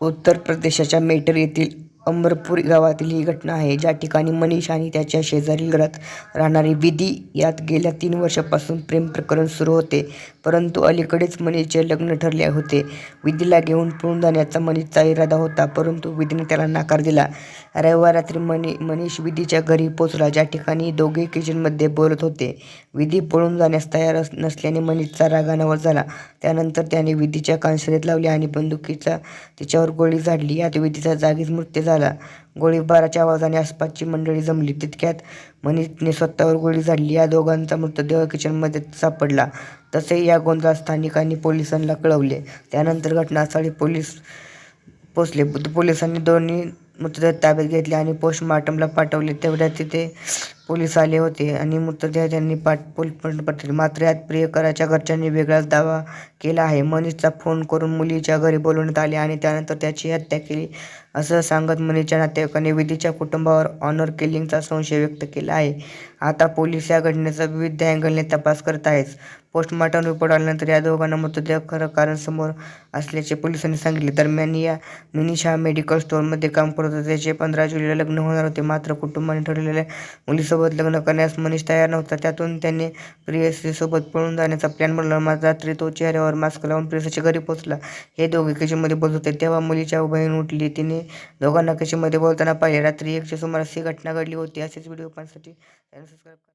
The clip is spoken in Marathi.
उत्तर प्रदेशाच्या मेटर येथील अमरपूर गावातील ही घटना आहे, ज्या ठिकाणी मनीष आणि त्याच्या शेजारील घरात राहणारी विधी यात गेल्या 3 वर्षांपासून प्रेम प्रकरण सुरू होते. परंतु अलीकडेच मनीषचे लग्न ठरले होते. विधीला घेऊन पळून जाण्याचा मनीषचा इरादा होता, परंतु विधीने त्याला नकार दिला. रविवारी रात्री मनीष विधीच्या घरी पोहोचला, ज्या ठिकाणी दोघे किचनमध्ये बोलत होते. विधी पळून जाण्यास तयार नसल्याने मनीषचा राग अनावर झाला. त्यानंतर त्याने विधीच्या कानशिलेत लावले आणि बंदुकीचा तिच्यावर गोळी झाडली. यात विधीचा जागीच मृत्यू झाला. गोळीबाराच्या आवाजाने आसपासची मंडळी जमली. तितक्यात मनीषने स्वतःवर गोळी झाडली. या दोघांचा मृतदेह किचनमध्ये सापडला. तसेच या गोंधळात स्थानिकांनी पोलिसांना कळवले. त्यानंतर घटनास्थळी पोलीस पोहोचले. पोलिसांनी दोन्ही मृतदेह ताब्यात घेतले आणि पोस्टमॉर्टमला पाठवले. तेवढ्यात तिथे पोलीस आले होते आणि मृतदेह त्यांनी पोलिसांना पाठवले. मात्र यात प्रियकराच्या घरच्यांनी वेगळाच दावा केला आहे. मनीषचा फोन करून मुलीच्या घरी बोलवण्यात आले आणि त्यानंतर त्याची हत्या केली असं सांगत मनीषच्या नातेवाईकांनी विधीच्या कुटुंबावर ऑनर किलिंगचा संशय व्यक्त केला आहे. आता पोलीस या घटनेचा विविध अँगलने तपास करत आहेत. पोस्टमॉर्टम रिपोर्ट आल्यानंतर या दोघांना मृतदेह खरं कारण समोर असल्याचे पोलिसांनी सांगितले. दरम्यान मनीष हा मेडिकल स्टोअरमध्ये काम करत होता. त्याचे 15 जुलैला लग्न होणार होते. मात्र कुटुंबाने ठरवलेल्या मुलीसोबत लग्न करण्यास मनीष तयार नव्हता. त्यातून त्याने प्रेयसीसोबत पळून जाण्याचा प्लॅन बनवला. मात्र रात्री तो चेहऱ्यावर मास्क लावून प्रेयसीच्या घरी पोहोचला. हे दोघे किचनमध्ये बोलत होते, तेव्हा मुलीची बहीण उठली. तिने दोघांना किचनमध्ये बोलताना पाहिले. रात्री 1च्या सुमारास ही घटना घडली होती. असेच व्हिडिओ पाहण्यासाठी चॅनल सबस्क्राईब करा.